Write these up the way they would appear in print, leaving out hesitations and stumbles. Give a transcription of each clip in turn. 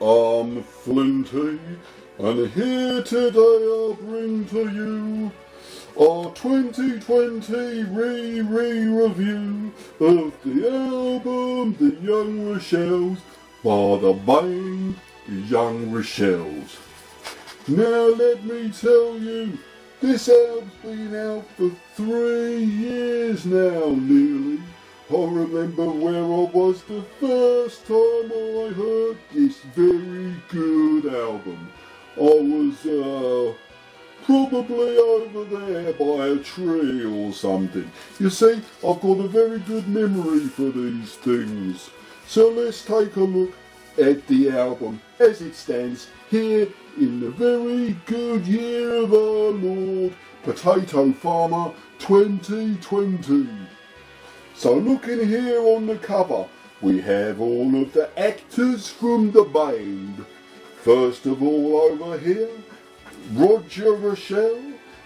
I'm Flinty, and here today I'll bring to you our 2020 review of the album The Young Rochelles by the band The Young Rochelles. Now let me tell you, this album's been out for 3 years now, nearly. I remember where I was the first time I heard this very good album. I was probably over there by a tree or something. You see, I've got a very good memory for these things. So let's take a look at the album as it stands here in the very good year of our Lord, Potato Farmer 2020. So looking here on the cover, we have all of the actors from the band. First of all over here, Roger Rochelle.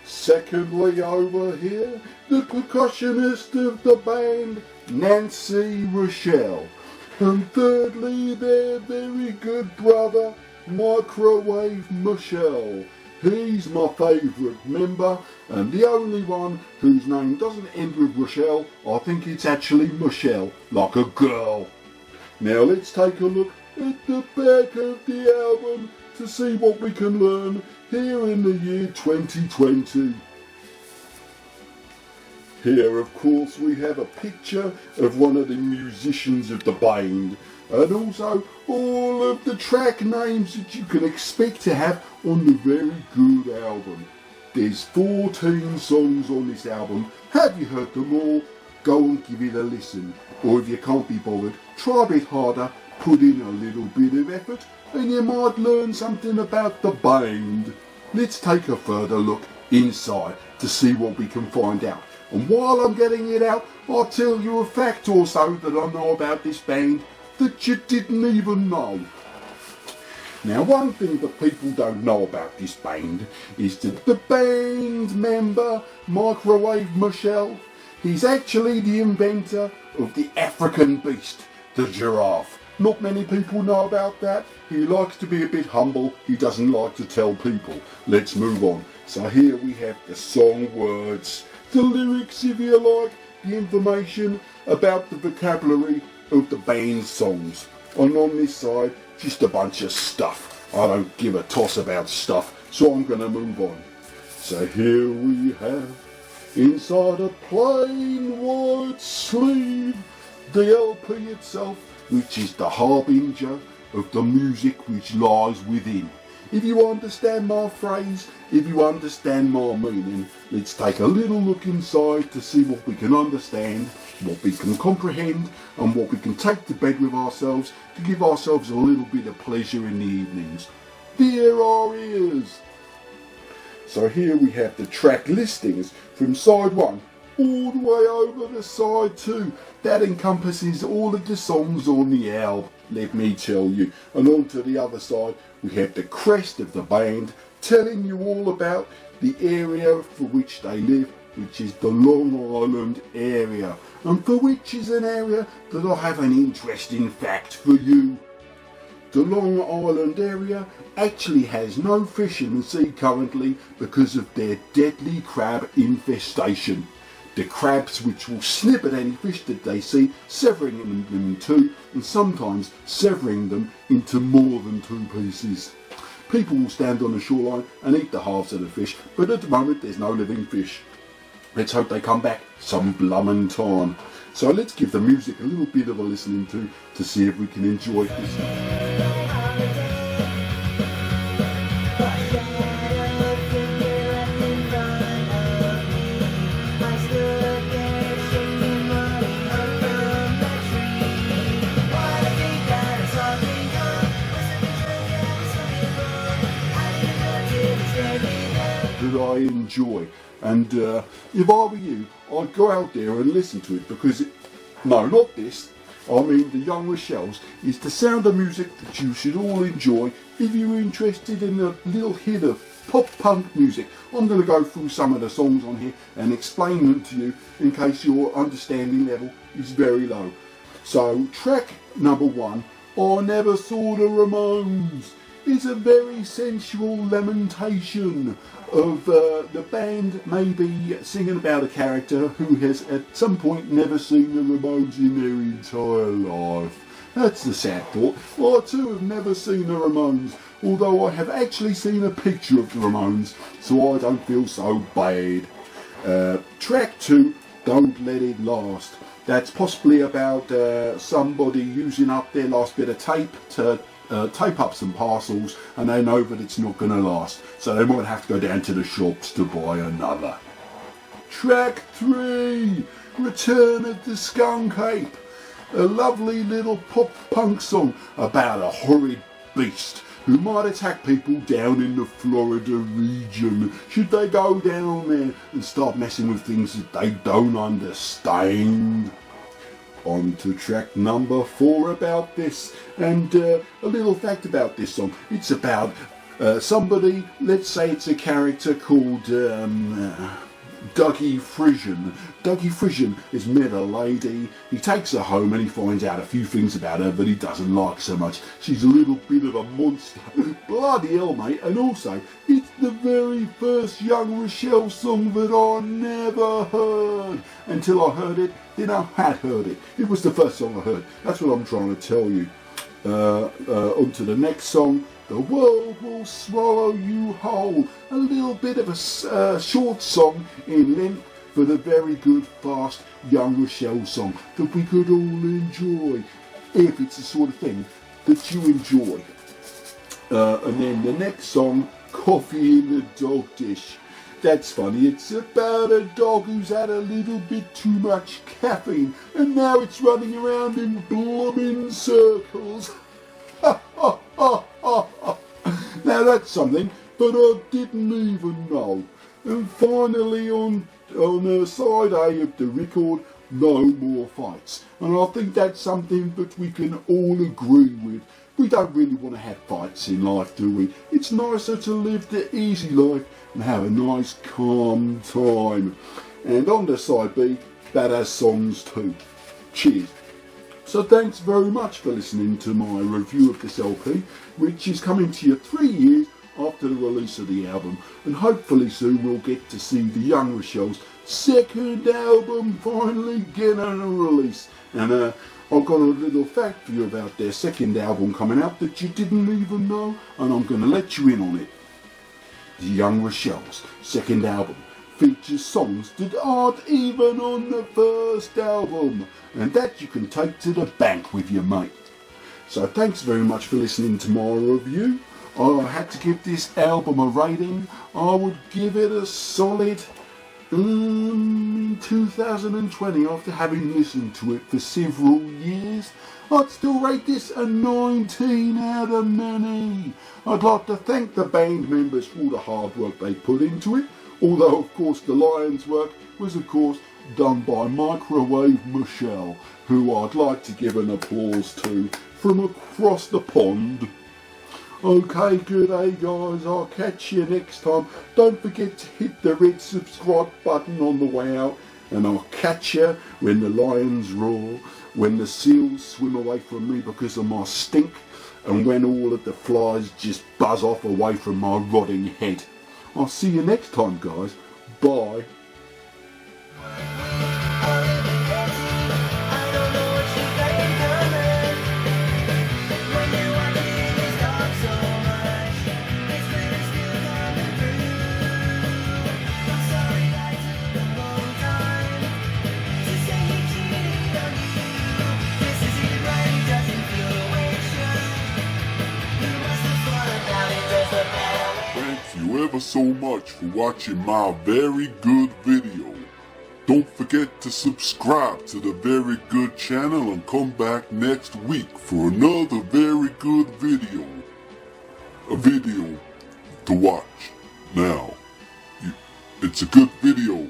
Secondly over here, the percussionist of the band, Nancy Rochelle. And thirdly, their very good brother, Microwave Michelle. He's my favourite member, and the only one whose name doesn't end with Rochelle. I think it's actually Michelle, like a girl. Now let's take a look at the back of the album to see what we can learn here in the year 2020. Here, of course, we have a picture of one of the musicians of the band, and also all of the track names that you can expect to have on the very good album. There's 14 songs on this album. Have you heard them all? Go and give it a listen. Or if you can't be bothered, try a bit harder, put in a little bit of effort, and you might learn something about the band. Let's take a further look inside to see what we can find out. And while I'm getting it out, I'll tell you a fact or so that I know about this band that you didn't even know. Now, one thing that people don't know about this band is that the band member, Microwave Michelle, he's actually the inventor of the African beast, the giraffe. Not many people know about that. He likes to be a bit humble. He doesn't like to tell people. Let's move on. So here we have the song words, the lyrics if you like, the information about the vocabulary of the band's songs. And on this side, just a bunch of stuff. I don't give a toss about stuff, so I'm going to move on. So here we have, inside a plain white sleeve, the LP itself, which is the harbinger of the music which lies within. If you understand my phrase, if you understand my meaning, let's take a little look inside to see what we can understand, what we can comprehend, and what we can take to bed with ourselves to give ourselves a little bit of pleasure in the evenings. Dear our ears! So here we have the track listings from side 1 all the way over to side 2. That encompasses all of the songs on the album, let me tell you. And on to the other side, we have the crest of the band, telling you all about the area for which they live, which is the Long Island area, and for which is an area that I have an interesting fact for you. The Long Island area actually has no fish in the sea currently because of their deadly crab infestation. The crabs which will snip at any fish that they see, severing them in two, and sometimes severing them into more than 2 pieces. People will stand on the shoreline and eat the halves of the fish, but at the moment there's no living fish. Let's hope they come back some blummin' time. So let's give the music a little bit of a listening to see if we can enjoy this. That I enjoy, and if I were you, I'd go out there and listen to it, because no, not this, I mean the Young Rochelles is the sound of music that you should all enjoy if you're interested in a little hit of pop punk music. I'm going to go through some of the songs on here and explain them to you in case your understanding level is very low. So track number 1 I Never Saw the Ramones is a very sensual lamentation of the band maybe singing about a character who has at some point never seen the Ramones in their entire life. That's the sad thought. I too have never seen the Ramones, although I have actually seen a picture of the Ramones, so I don't feel so bad. Track 2, Don't Let It Last. That's possibly about somebody using up their last bit of tape to tape up some parcels, and they know that it's not going to last, so they might have to go down to the shops to buy another. Track 3, Return of the Skunk Ape. A lovely little pop-punk song about a horrid beast who might attack people down in the Florida region should they go down there and start messing with things that they don't understand. On to track number 4 about this, and a little fact about this song. It's about somebody, let's say it's a character called Dougie Frisian. Dougie Frisian has met a lady, he takes her home and he finds out a few things about her that he doesn't like so much. She's a little bit of a monster. Bloody hell, mate. And also, it's the very first Young Rochelles song that I never heard. Until I heard it, then I had heard it. It was the first song I heard. That's what I'm trying to tell you. On to the next song. The World Will Swallow You Whole. A little bit of a short song in length, but a very good, fast Young Rochelle song that we could all enjoy, if it's the sort of thing that you enjoy. And then the next song, Coffee in the Dog Dish. That's funny. It's about a dog who's had a little bit too much caffeine, and now it's running around in blooming circles. Now that's something that I didn't even know. And finally on side A of the record, no more fights. And I think that's something that we can all agree with. We don't really want to have fights in life, do we? It's nicer to live the easy life and have a nice calm time. And on to side B, that has songs too. Cheers. So thanks very much for listening to my review of this LP, which is coming to you 3 years after the release of the album, and hopefully soon we'll get to see the Young Rochelles' second album finally getting a release. And I've got a little fact for you about their second album coming out that you didn't even know, and I'm going to let you in on it. The Young Rochelles' second album features songs that aren't even on the first album, and that you can take to the bank with your mate. So thanks very much for listening to my review. I had to give this album a rating. I would give it a solid 2020, after having listened to it for several years. I'd still rate this a 19 out of many. I'd like to thank the band members for all the hard work they put into it, although of course the lion's work was of course done by Microwave Michelle, who I'd like to give an applause to from across the pond. Okay, good day guys, I'll catch you next time. Don't forget to hit the red subscribe button on the way out, and I'll catch you when the lions roar, when the seals swim away from me because of my stink, and when all of the flies just buzz off away from my rotting head. I'll see you next time guys, bye. Thank you ever so much for watching my very good video. Don't forget to subscribe to the Very Good channel and come back next week for another very good video. A video to watch. Now, it's a good video.